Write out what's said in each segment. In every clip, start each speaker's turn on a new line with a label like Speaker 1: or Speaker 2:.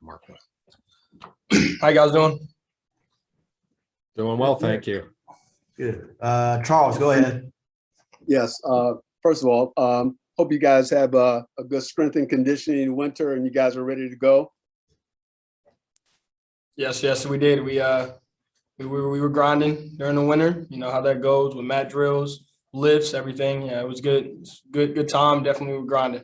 Speaker 1: Marquel.
Speaker 2: How you guys doing?
Speaker 1: Doing well, thank you.
Speaker 3: Good. Charles, go ahead.
Speaker 4: Yes. First of all, hope you guys have a good strength and conditioning in winter and you guys are ready to go.
Speaker 2: Yes, we did. We were grinding during the winter. You know how that goes with mat drills, lifts, everything. Yeah, it was good. Good time. Definitely were grinding.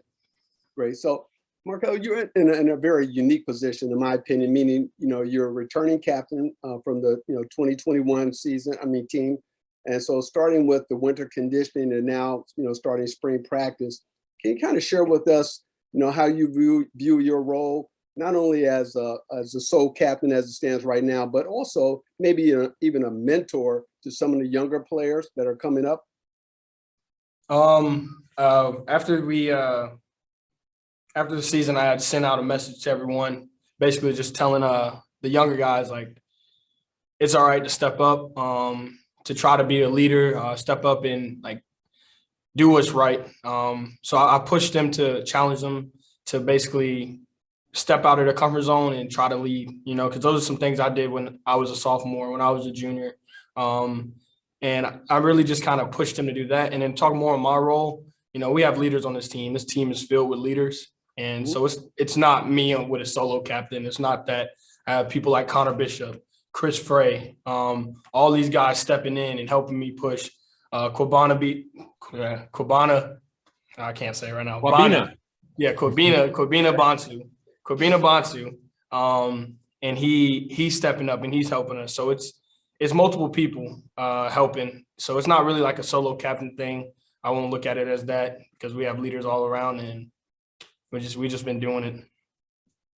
Speaker 4: Great. So, Marquel, you're in a very unique position, in my opinion, meaning, you're a returning captain from the, 2021 team. And so starting with the winter conditioning and now, starting spring practice, can you kind of share with us, how you view your role, not only as a sole captain as it stands right now, but also maybe even a mentor to some of the younger players that are coming up?
Speaker 2: After the season, I had sent out a message to everyone, basically just telling the younger guys, like, it's all right to step up, to try to be a leader, step up and like do what's right. So I pushed them to challenge them to basically step out of their comfort zone and try to lead, because those are some things I did when I was a sophomore, when I was a junior. And I really just kind of pushed them to do that. And then talk more on my role. We have leaders on this team. This team is filled with leaders. And so it's not me with a solo captain. It's not that I have people like Connor Bishop, Chris Frey, all these guys stepping in and helping me push. Kwabena, I can't say it right now.
Speaker 1: Kwabena.
Speaker 2: Yeah, Kwabena Bantu. And he's stepping up and he's helping us. So it's multiple people helping. So it's not really like a solo captain thing. I won't look at it as that because we have leaders all around and we just been doing it.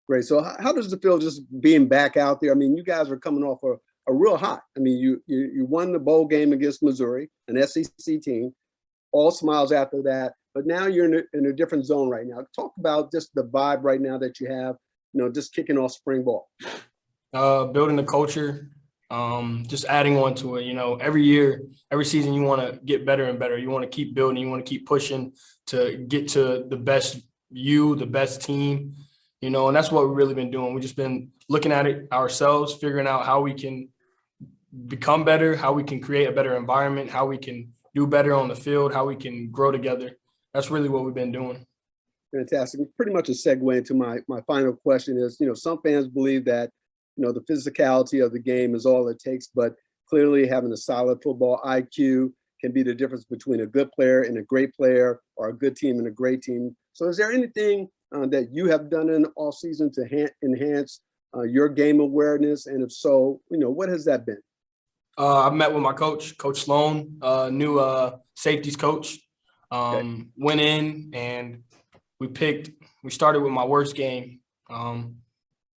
Speaker 4: Great. So how does it feel just being back out there? I mean, you guys are coming off a real hot. I mean, you won the bowl game against Missouri, an SEC team, all smiles after that. But now you're in a different zone right now. Talk about just the vibe right now that you have, just kicking off spring ball.
Speaker 2: Building the culture, just adding on to it. Every year, every season, you want to get better and better. You want to keep building. You want to keep pushing to get to the best the best team. And that's what we've really been doing. We've just been looking at it ourselves, figuring out how we can become better, how we can create a better environment, how we can do better on the field, how we can grow together. That's really what we've been doing.
Speaker 4: Fantastic. Pretty much a segue into my final question is, some fans believe that, the physicality of the game is all it takes, but clearly having a solid football IQ can be the difference between a good player and a great player, or a good team and a great team. So is there anything that you have done in the offseason to enhance your game awareness? And if so, what has that been?
Speaker 2: I met with my coach, Coach Sloan, new safeties coach. Went in and we started with my worst game.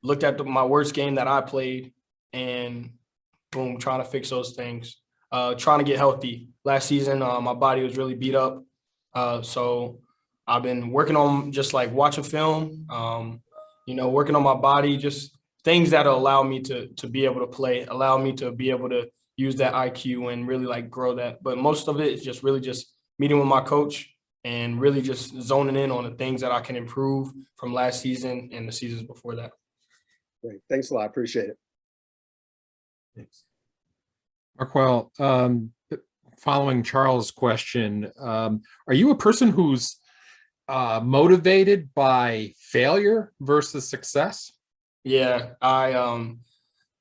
Speaker 2: Looked at my worst game that I played and boom, trying to fix those things. Trying to get healthy. Last season, my body was really beat up. So I've been working on just like watching film, working on my body, just things that'll allow me to be able to play, allow me to be able to use that IQ and really like grow that. But most of it is just really just meeting with my coach and really just zoning in on the things that I can improve from last season and the seasons before that.
Speaker 4: Great. Thanks a lot. I appreciate it.
Speaker 3: Thanks.
Speaker 1: Marquel, following Charles' question, are you a person who's motivated by failure versus success?
Speaker 2: Yeah, I don't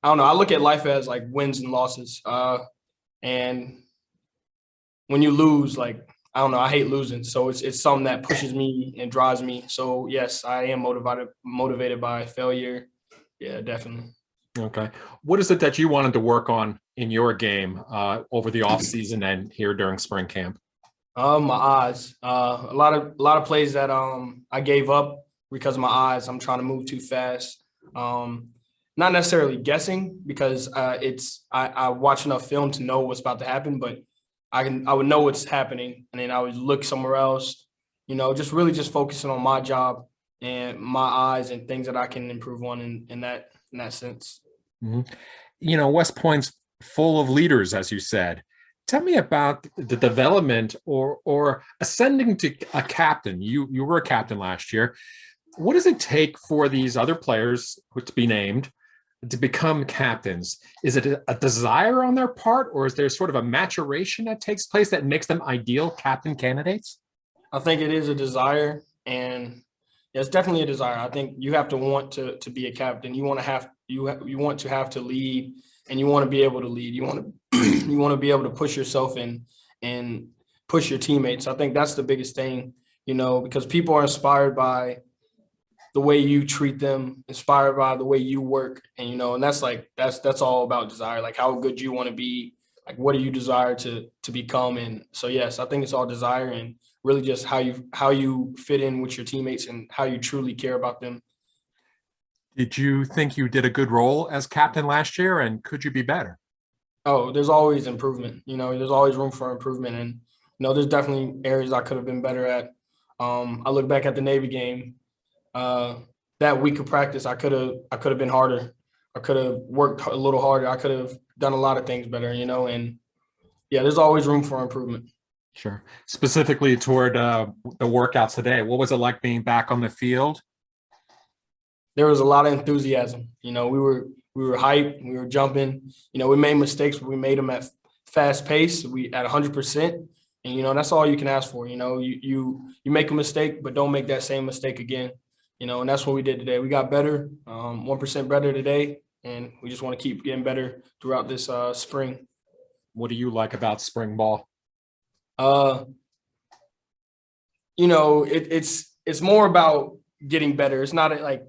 Speaker 2: know. I look at life as like wins and losses. And when you lose, like, I don't know, I hate losing. So it's something that pushes me and drives me. So yes, I am motivated by failure. Yeah, definitely.
Speaker 1: Okay. What is it that you wanted to work on in your game over the off season and here during spring camp?
Speaker 2: My eyes. A lot of plays that I gave up because of my eyes. I'm trying to move too fast. Not necessarily guessing because I watch enough film to know what's about to happen, but I would know what's happening and then I would look somewhere else. Just really just focusing on my job and my eyes and things that I can improve on in that sense.
Speaker 1: Mm-hmm. West Point's full of leaders, as you said. Tell me about the development or ascending to a captain. You were a captain last year. What does it take for these other players to be named to become captains? Is it a desire on their part, or is there sort of a maturation that takes place that makes them ideal captain candidates?
Speaker 2: I think it is a desire, and it's definitely a desire. I think you have to want to be a captain. You want to have you want to have to lead, and you want to be able to lead. You want to you want to be able to push yourself and push your teammates. I think that's the biggest thing, because people are inspired by the way you treat them, inspired by the way you work, and that's all about desire. Like how good you want to be, like what do you desire to become. And so yes, I think it's all desire and really just how you fit in with your teammates and how you truly care about them.
Speaker 1: Did you think you did a good role as captain last year, and could you be better?
Speaker 2: Oh, there's always improvement. There's always room for improvement, and there's definitely areas I could have been better at. I look back at the Navy game. That week of practice, I could have been harder. I could have worked a little harder. I could have done a lot of things better, and yeah, there's always room for improvement.
Speaker 1: Sure. Specifically toward the workouts today, what was it like being back on the field?
Speaker 2: There was a lot of enthusiasm. We were hyped. We were jumping. We made mistakes, but we made them at fast pace. We at 100%, and that's all you can ask for. You make a mistake, but don't make that same mistake again. And that's what we did today. We got better, 1% better today, and we just want to keep getting better throughout this spring.
Speaker 1: What do you like about spring ball?
Speaker 2: It's more about getting better. It's not like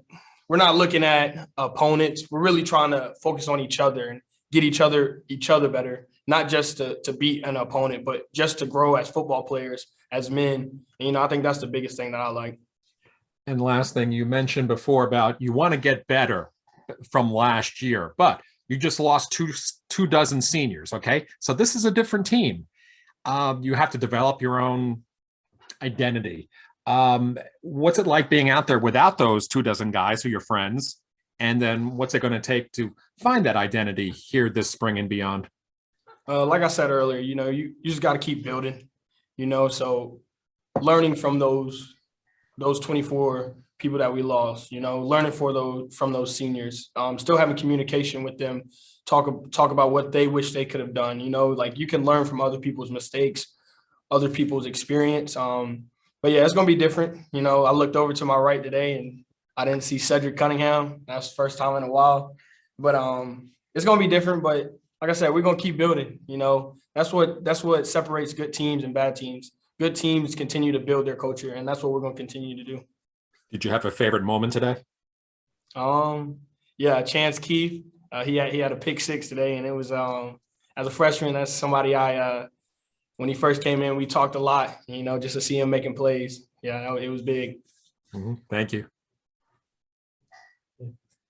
Speaker 2: we're not looking at opponents. We're really trying to focus on each other and get each other better, not just to beat an opponent, but just to grow as football players, as men. And, I think that's the biggest thing that I like.
Speaker 1: And last thing, you mentioned before about you want to get better from last year, but you just lost two dozen seniors. Okay, so this is a different team. You have to develop your own identity. What's it like being out there without those 24 guys who are your friends? And then what's it going to take to find that identity here this spring and beyond?
Speaker 2: Like I said earlier, you just got to keep building, so learning from those 24 people that we lost, learning from those seniors, still having communication with them, talk about what they wish they could have done, like you can learn from other people's mistakes, other people's experience. But yeah, it's going to be different. I looked over to my right today and I didn't see Cedric Cunningham. That's the first time in a while, but it's going to be different. But like I said, we're going to keep building, that's what separates good teams and bad teams. Good teams continue to build their culture, and that's what we're going to continue to do.
Speaker 1: Did you have a favorite moment today?
Speaker 2: Yeah, Chance Keith. He had a pick six today, and it was as a freshman, that's somebody when he first came in, we talked a lot, just to see him making plays. Yeah, it was big.
Speaker 1: Mm-hmm. Thank you.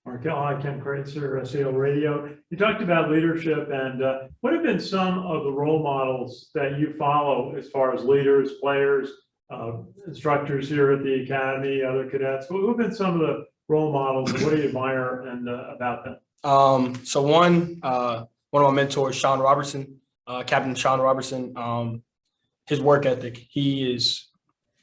Speaker 5: Marquel, hi, Ken Kreitzer, SAL Radio. You talked about leadership, and what have been some of the role models that you follow as far as leaders, players, instructors here at the academy, other cadets? Who have been some of the role models, and what do you admire about them?
Speaker 2: So one of my mentors, Sean Robertson, Captain Sean Robertson, his work ethic, he is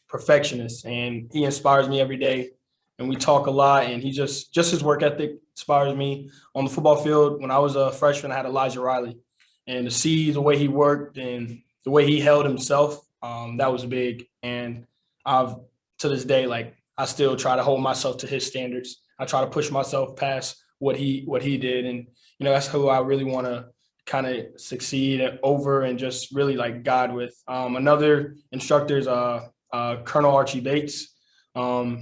Speaker 2: perfectionist, and he inspires me every day. And we talk a lot, and he just his work ethic inspires me. On the football field, when I was a freshman, I had Elijah Riley, and to see the way he worked and the way he held himself, that was big. And to this day, like I still try to hold myself to his standards. I try to push myself past what he did, and that's who I really want to kind of succeed over and just really like guide with. Another instructor is Colonel Archie Bates.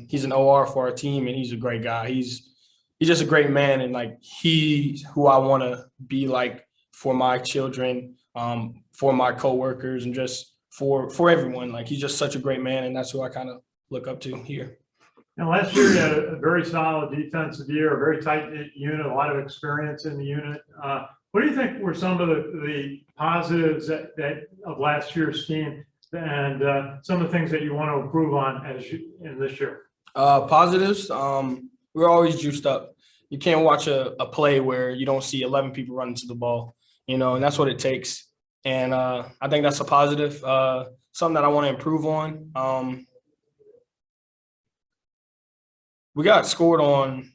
Speaker 2: He's an OR for our team, and he's a great guy. He's just a great man, and like he's who I want to be like for my children, for my coworkers, and just for everyone. Like he's just such a great man, and that's who I kind of look up to here.
Speaker 5: Now, last year you had a very solid defensive year, a very tight-knit unit, a lot of experience in the unit. What do you think were some of the positives that of last year's scheme, and some of the things that you want to improve on in this year?
Speaker 2: Positives, we're always juiced up. You can't watch a play where you don't see 11 people running to the ball, and that's what it takes. And I think that's a positive, something that I want to improve on. We got scored on.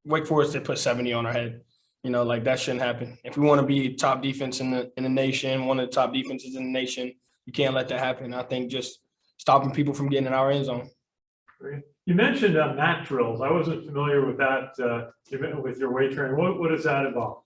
Speaker 2: Wake Forest, they put 70 on our head. You know, like that shouldn't happen. If we want to be top defense in the nation, one of the top defenses in the nation, you can't let that happen. I think just stopping people from getting in our end zone.
Speaker 5: You mentioned mat drills. I wasn't familiar with that with your weight training. What does that involve?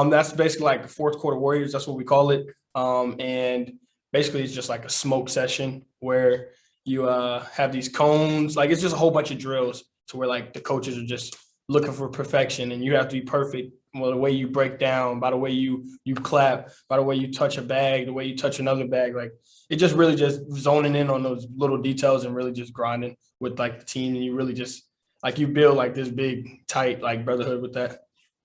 Speaker 2: That's basically like fourth quarter warriors. That's what we call it. And basically it's just like a smoke session where you have these cones. Like it's just a whole bunch of drills to where like the coaches are just looking for perfection, and you have to be perfect. Well, the way you break down, by the way you clap, by the way you touch a bag, the way you touch another bag, like it just really just zoning in on those little details and really just grinding with like the team, and you really just like you build like this big tight like brotherhood with that.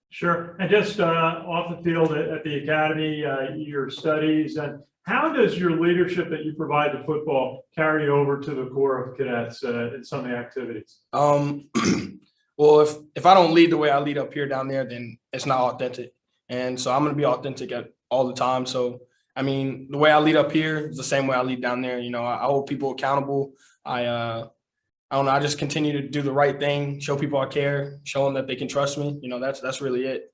Speaker 5: Sure. And just off the field at the academy, your studies, and how does your leadership that you provide to football carry over to the Corps of Cadets in some of the activities?
Speaker 2: Well, if I don't lead the way I lead up here down there, then it's not authentic. And so I'm going to be authentic all the time. So, I mean, the way I lead up here is the same way I lead down there. You know, I hold people accountable. I don't know. I just continue to do the right thing, show people I care, show them that they can trust me. You know, that's really it.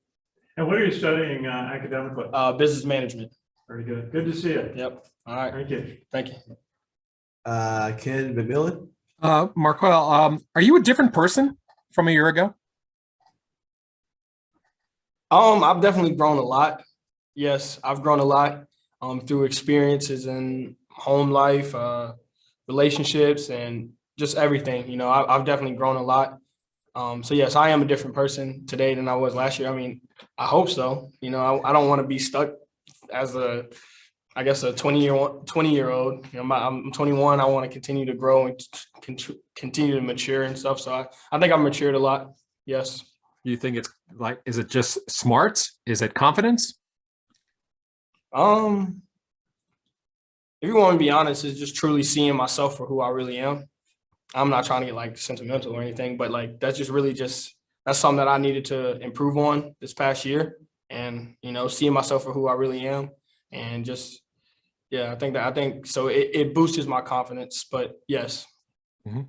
Speaker 5: And what are you studying academically?
Speaker 2: Business management.
Speaker 5: Very good. Good to see you.
Speaker 2: Yep. All right.
Speaker 5: Thank you.
Speaker 2: Thank you.
Speaker 3: Ken McMillan.
Speaker 1: Marquel, are you a different person from a year ago?
Speaker 2: I've definitely grown a lot. Yes, I've grown a lot through experiences in home life, relationships, and just everything. You know, I've definitely grown a lot. So yes, I am a different person today than I was last year. I mean, I hope so. You know, I don't want to be stuck as a 20-year-old. You know, I'm 21. I want to continue to grow and continue to mature and stuff. So I think I've matured a lot. Yes.
Speaker 1: You think it's like, is it just smarts? Is it confidence?
Speaker 2: If you want to be honest, it's just truly seeing myself for who I really am. I'm not trying to get like sentimental or anything, but like that's just really that's something that I needed to improve on this past year. And, you know, seeing myself for who I really am, and just, yeah, I think so. It boosted my confidence, but yes.
Speaker 1: Mm-hmm.